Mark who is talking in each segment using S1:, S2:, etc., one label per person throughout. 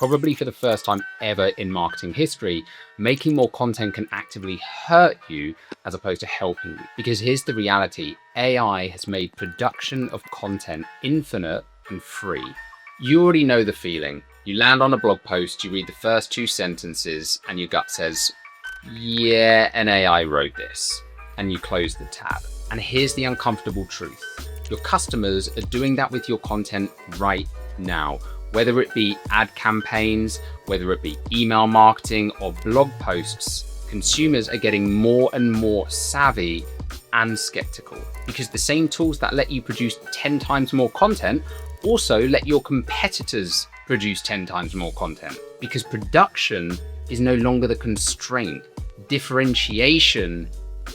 S1: probably for the first time ever in marketing history, making more content can actively hurt you as opposed to helping you. Because here's the reality, AI has made production of content infinite and free. You already know the feeling. You land on a blog post, you read the first 2 sentences, and your gut says, yeah, an AI wrote this. And you close the tab. And here's the uncomfortable truth. Your customers are doing that with your content right now. Whether it be ad campaigns, whether it be email marketing or blog posts, consumers are getting more and more savvy and skeptical, because the same tools that let you produce 10 times more content also let your competitors produce 10 times more content, because production is no longer the constraint. Differentiation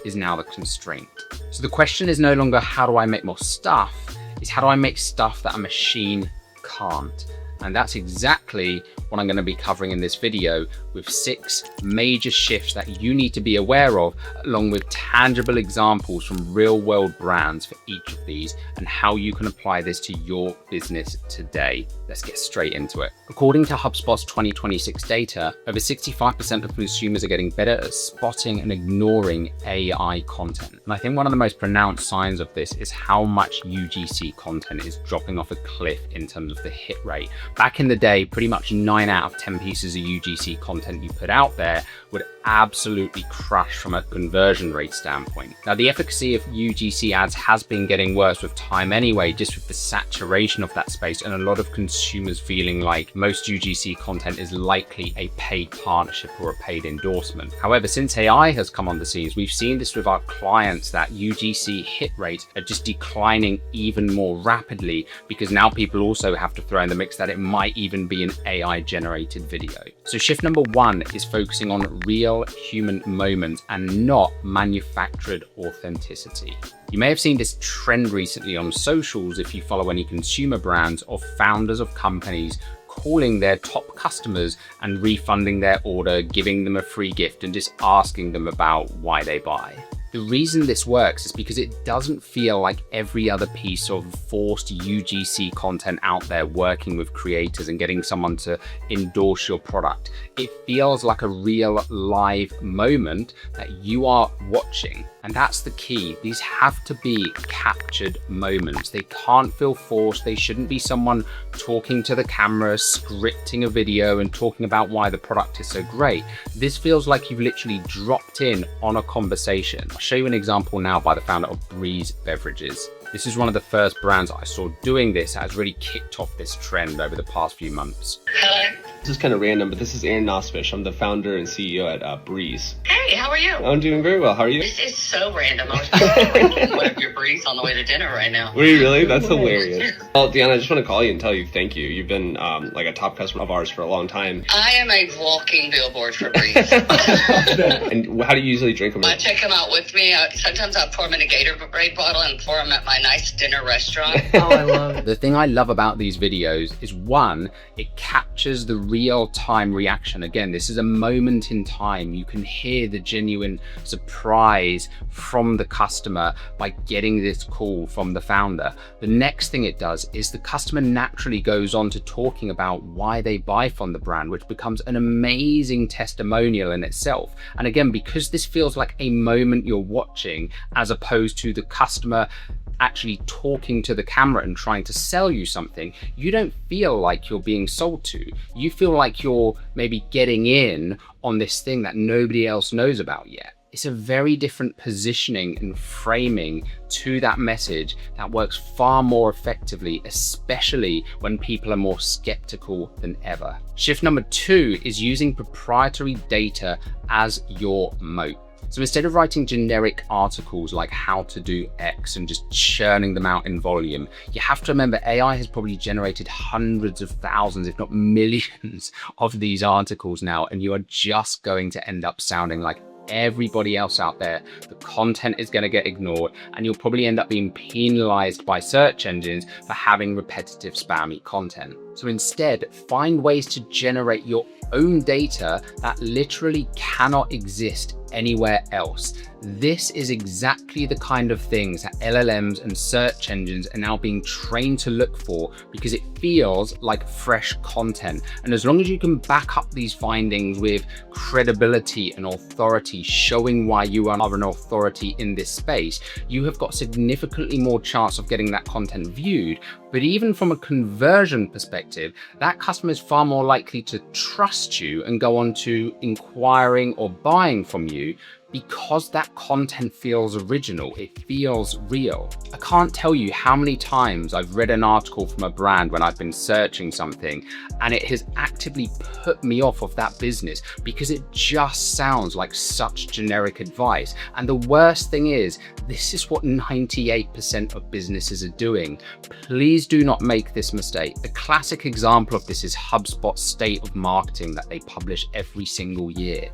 S1: is now the constraint. So the question is no longer how do I make more stuff, it's how do I make stuff that a machine can't. And that's exactly what I'm going to be covering in this video, with 6 major shifts that you need to be aware of, along with tangible examples from real world brands for each of these and how you can apply this to your business today. Let's get straight into it. According to HubSpot's 2026 data, over 65% of consumers are getting better at spotting and ignoring AI content. And I think one of the most pronounced signs of this is how much UGC content is dropping off a cliff in terms of the hit rate. Back in the day, pretty much 9 out of 10 pieces of UGC content you put out there would absolutely crush from a conversion rate standpoint. Now, the efficacy of UGC ads has been getting worse with time anyway, just with the saturation of that space and a lot of consumers feeling like most UGC content is likely a paid partnership or a paid endorsement. However, since AI has come on the scenes, we've seen this with our clients that UGC hit rates are just declining even more rapidly, because now people also have to throw in the mix that it might even be an AI generated video. So shift number 1 is focusing on real human moments and not manufactured authenticity. You may have seen this trend recently on socials if you follow any consumer brands or founders of companies calling their top customers and refunding their order, giving them a free gift and just asking them about why they buy. The reason this works is because it doesn't feel like every other piece of forced UGC content out there working with creators and getting someone to endorse your product. It feels like a real live moment that you are watching. And that's the key. These have to be captured moments. They can't feel forced. They shouldn't be someone talking to the camera, scripting a video and talking about why the product is so great. This feels like you've literally dropped in on a conversation. I'll show you an example now by the founder of Breeze Beverages. This is one of the first brands I saw doing this that has really kicked off this trend over the past few months.
S2: Hello.
S3: This is kind of random, but this is Aaron Nosfish. I'm the founder and CEO at Breeze.
S2: Hey, how are you?
S3: I'm doing very well. How are you?
S2: This is so random. I was probably drinking one of your breeze on the way to dinner right now.
S3: Were you really? That's hilarious. Well, Deanna, I just want to call you and tell you thank you. You've been like a top customer of ours for a long time.
S2: I am a walking billboard for breeze.
S3: And how do you usually drink them?
S2: I take them out with me. Sometimes I pour them in a Gatorade bottle and pour them at my nice dinner restaurant.
S1: Oh, I love it. The thing I love about these videos is 1, it captures the real time reaction. Again, this is a moment in time. You can hear the genuine surprise from the customer by getting this call from the founder. The next thing it does is the customer naturally goes on to talking about why they buy from the brand, which becomes an amazing testimonial in itself. And again, because this feels like a moment you're watching as opposed to the customer actually talking to the camera and trying to sell you something, you don't feel like you're being sold to. You feel like you're maybe getting in on this thing that nobody else knows about yet. It's a very different positioning and framing to that message that works far more effectively, especially when people are more skeptical than ever. Shift number 2 is using proprietary data as your moat. So instead of writing generic articles like how to do X and just churning them out in volume, you have to remember AI has probably generated hundreds of thousands, if not millions of these articles now, and you are just going to end up sounding like everybody else out there. The content is going to get ignored and you'll probably end up being penalized by search engines for having repetitive spammy content. So instead, find ways to generate your own data that literally cannot exist anywhere else. This is exactly the kind of things that LLMs and search engines are now being trained to look for, because it feels like fresh content. And as long as you can back up these findings with credibility and authority, showing why you are an authority in this space, you have got significantly more chance of getting that content viewed. But even from a conversion perspective, that customer is far more likely to trust you and go on to inquiring or buying from you, because that content feels original, it feels real. I can't tell you how many times I've read an article from a brand when I've been searching something, and it has actively put me off of that business because it just sounds like such generic advice. And the worst thing is, this is what 98% of businesses are doing. Please do not make this mistake. The classic example of this is HubSpot's State of Marketing that they publish every single year.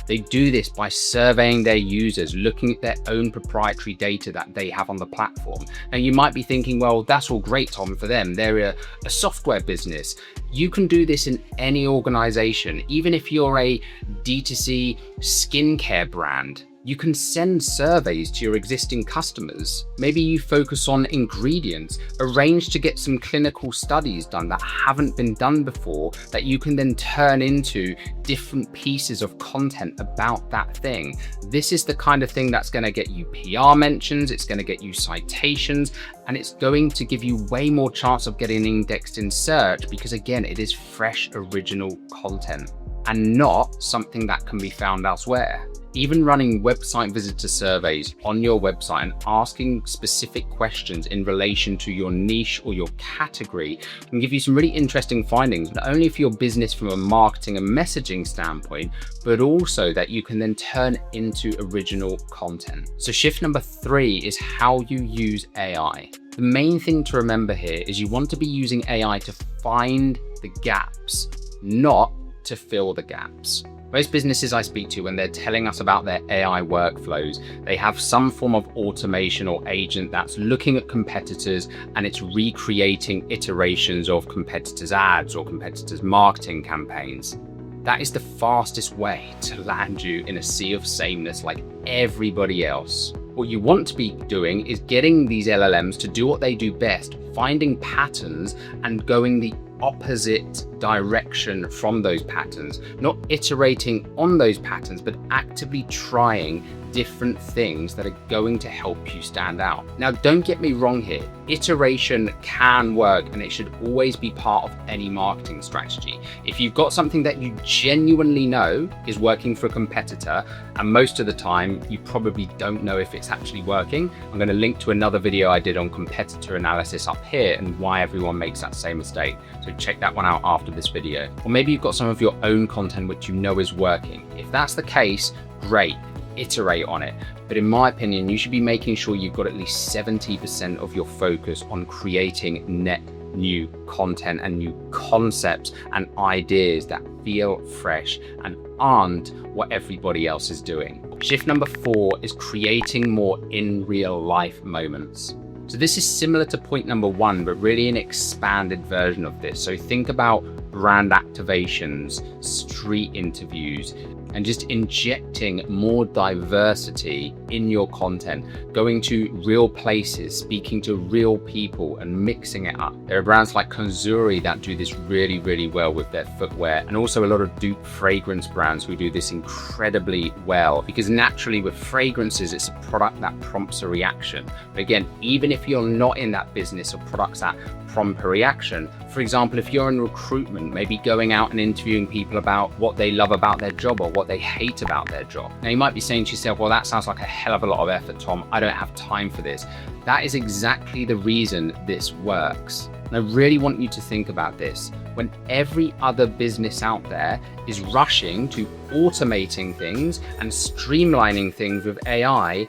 S1: They do this by surveying their users, looking at their own proprietary data that they have on the platform. Now, you might be thinking, well, that's all great, Tom, for them. They're a software business. You can do this in any organization. Even if you're a D2C skincare brand, you can send surveys to your existing customers. Maybe you focus on ingredients, arrange to get some clinical studies done that haven't been done before, that you can then turn into different pieces of content about that thing. This is the kind of thing that's going to get you PR mentions, it's going to get you citations, and it's going to give you way more chance of getting indexed in search, because again, it is fresh, original content and not something that can be found elsewhere. Even running website visitor surveys on your website and asking specific questions in relation to your niche or your category can give you some really interesting findings, not only for your business from a marketing and messaging standpoint, but also that you can then turn into original content. So shift number 3 is how you use AI. The main thing to remember here is you want to be using AI to find the gaps, not to fill the gaps. Most businesses I speak to, when they're telling us about their AI workflows, they have some form of automation or agent that's looking at competitors and it's recreating iterations of competitors' ads or competitors' marketing campaigns. That is the fastest way to land you in a sea of sameness like everybody else. What you want to be doing is getting these LLMs to do what they do best, finding patterns and going the opposite direction from those patterns, not iterating on those patterns, but actively trying different things that are going to help you stand out. Now, don't get me wrong here. Iteration can work and it should always be part of any marketing strategy. If you've got something that you genuinely know is working for a competitor, and most of the time you probably don't know if it's actually working, I'm going to link to another video I did on competitor analysis up here and why everyone makes that same mistake. So check that one out after this video. Or maybe you've got some of your own content which you know is working. If that's the case, great. Iterate on it. But in my opinion, you should be making sure you've got at least 70% of your focus on creating net new content and new concepts and ideas that feel fresh and aren't what everybody else is doing. Shift number 4 is creating more in real life moments. So this is similar to point number 1, but really an expanded version of this. So think about brand activations, street interviews, and just injecting more diversity in your content, going to real places, speaking to real people and mixing it up. There are brands like Konzuri that do this really, really well with their footwear, and also a lot of dupe fragrance brands who do this incredibly well, because naturally with fragrances, it's a product that prompts a reaction. But again, even if you're not in that business of products that prompt a reaction, for example, if you're in recruitment, maybe going out and interviewing people about what they love about their job or what they hate about their job. Now you might be saying to yourself, well, that sounds like a hell of a lot of effort, Tom. I don't have time for this. That is exactly the reason this works. And I really want you to think about this. When every other business out there is rushing to automating things and streamlining things with AI,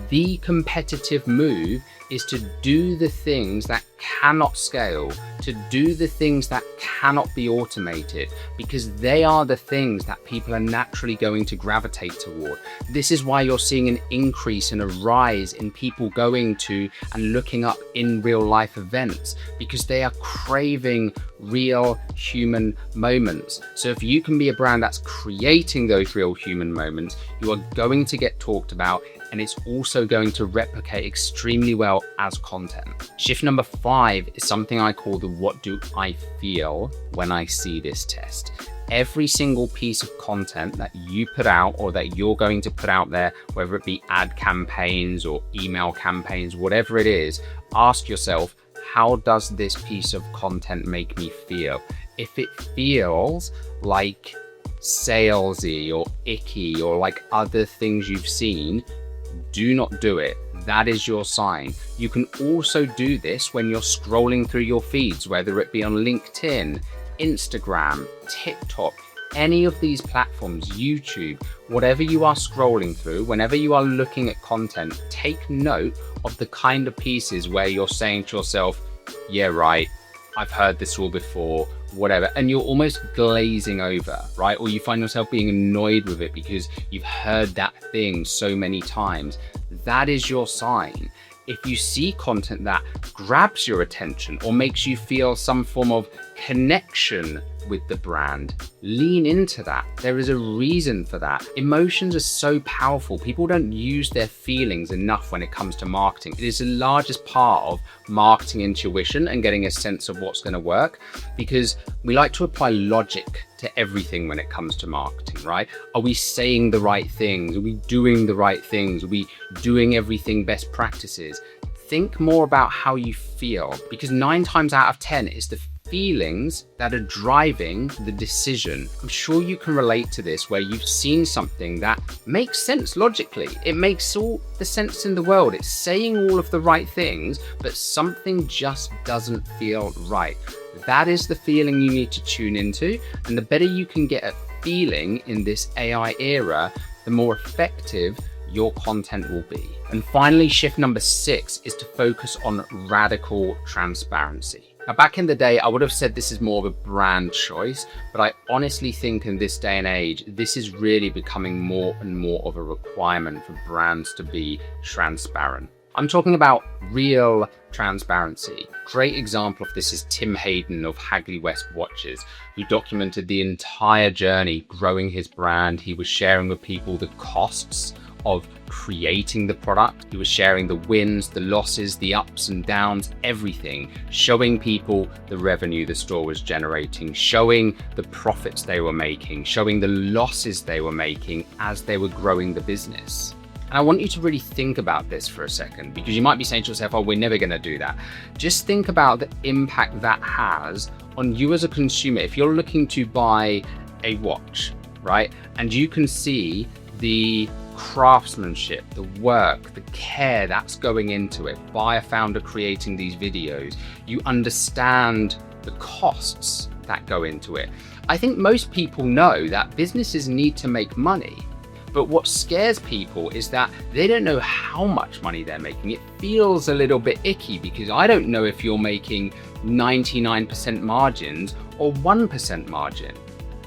S1: The competitive move is to do the things that cannot scale, to do the things that cannot be automated, because they are the things that people are naturally going to gravitate toward. This is why you're seeing an increase and a rise in people going to and looking up in real life events, because they are craving real human moments. So if you can be a brand that's creating those real human moments, you are going to get talked about, and it's also going to replicate extremely well as content. Shift number 5 is something I call the what do I feel when I see this test. Every single piece of content that you put out or that you're going to put out there, whether it be ad campaigns or email campaigns, whatever it is, ask yourself, how does this piece of content make me feel? If it feels like salesy or icky or like other things you've seen, do not do it. That is your sign. You can also do this when you're scrolling through your feeds, whether it be on LinkedIn, Instagram, TikTok, any of these platforms, YouTube, whatever you are scrolling through, whenever you are looking at content, take note of the kind of pieces where you're saying to yourself, yeah, right, I've heard this all before, whatever, and you're almost glazing over, right? Or you find yourself being annoyed with it because you've heard that thing so many times. That is your sign. If you see content that grabs your attention or makes you feel some form of connection with the brand, lean into that. There is a reason for that. Emotions are so powerful. People don't use their feelings enough when it comes to marketing. It is the largest part of marketing intuition and getting a sense of what's going to work, because we like to apply logic to everything when it comes to marketing, right? Are we saying the right things? Are we doing the right things? Are we doing everything best practices? Think more about how you feel, because 9 times out of 10 it's the feelings that are driving the decision. I'm sure you can relate to this, where you've seen something that makes sense logically. It makes all the sense in the world. It's saying all of the right things, but something just doesn't feel right. That is the feeling you need to tune into. And the better you can get at feeling in this AI era, the more effective your content will be. And finally, shift number 6 is to focus on radical transparency. Now, back in the day, I would have said this is more of a brand choice, but I honestly think in this day and age, this is really becoming more and more of a requirement for brands to be transparent. I'm talking about real transparency. Great example of this is Tim Hayden of Hagley West Watches, who documented the entire journey growing his brand. He was sharing with people the costs of creating the product. He was sharing the wins, the losses, the ups and downs, everything, showing people the revenue the store was generating, showing the profits they were making, showing the losses they were making as they were growing the business. And I want you to really think about this for a second, because you might be saying to yourself, oh, we're never going to do that. Just think about the impact that has on you as a consumer. If you're looking to buy a watch, right, and you can see the craftsmanship, the work, the care that's going into it by a founder creating these videos, you understand the costs that go into it. I think most people know that businesses need to make money, but what scares people is that they don't know how much money they're making. It feels a little bit icky, because I don't know if you're making 99% margins or 1% margin,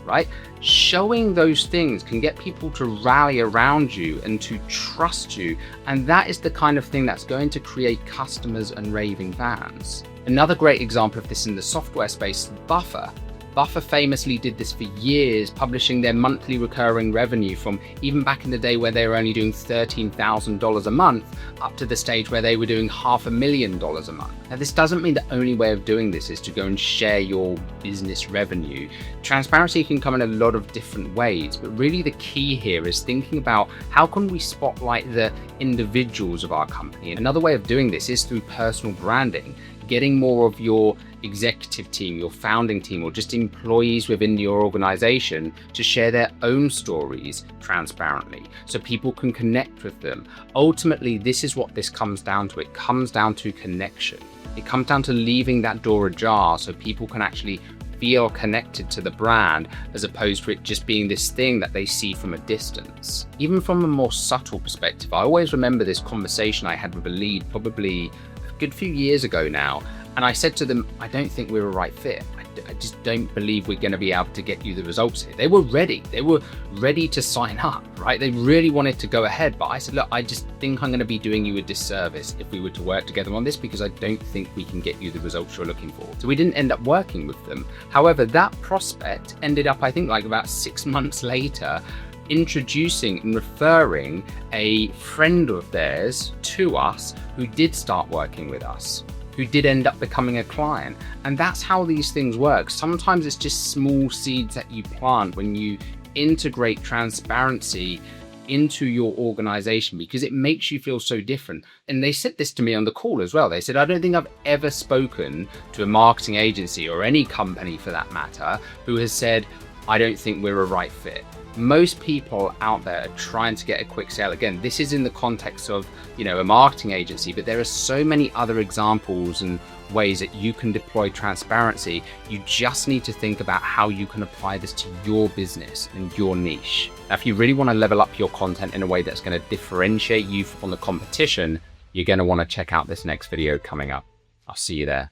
S1: right? Showing those things can get people to rally around you and to trust you. And that is the kind of thing that's going to create customers and raving fans. Another great example of this in the software space is Buffer. Buffer famously did this for years, publishing their monthly recurring revenue from even back in the day where they were only doing $13,000 a month up to the stage where they were doing $500,000 a month. Now, this doesn't mean the only way of doing this is to go and share your business revenue. Transparency can come in a lot of different ways, but really the key here is thinking about how can we spotlight the individuals of our company. And another way of doing this is through personal branding, getting more of your executive team, your founding team, or just employees within your organization to share their own stories transparently so people can connect with them. Ultimately, this is what this comes down to. It comes down to connection. It comes down to leaving that door ajar so people can actually feel connected to the brand, as opposed to it just being this thing that they see from a distance. Even from a more subtle perspective, I always remember this conversation I had with a lead probably a good few years ago now, and I said to them, I don't think we're a right fit. I just don't believe we're going to be able to get you the results here. They were ready to sign up, right? They really wanted to go ahead, but I said, look, I just think I'm going to be doing you a disservice if we were to work together on this, because I don't think we can get you the results you're looking for. So we didn't end up working with them. However, that prospect ended up, I think, like about 6 months later, introducing and referring a friend of theirs to us who did start working with us, who did end up becoming a client. And that's how these things work. Sometimes it's just small seeds that you plant when you integrate transparency into your organization, because it makes you feel so different. And they said this to me on the call as well. They said, I don't think I've ever spoken to a marketing agency, or any company for that matter, who has said, I don't think we're a right fit. Most people out there are trying to get a quick sale. Again, this is in the context of, a marketing agency, but there are so many other examples and ways that you can deploy transparency. You just need to think about how you can apply this to your business and your niche. Now, if you really want to level up your content in a way that's going to differentiate you from the competition, you're going to want to check out this next video coming up. I'll see you there.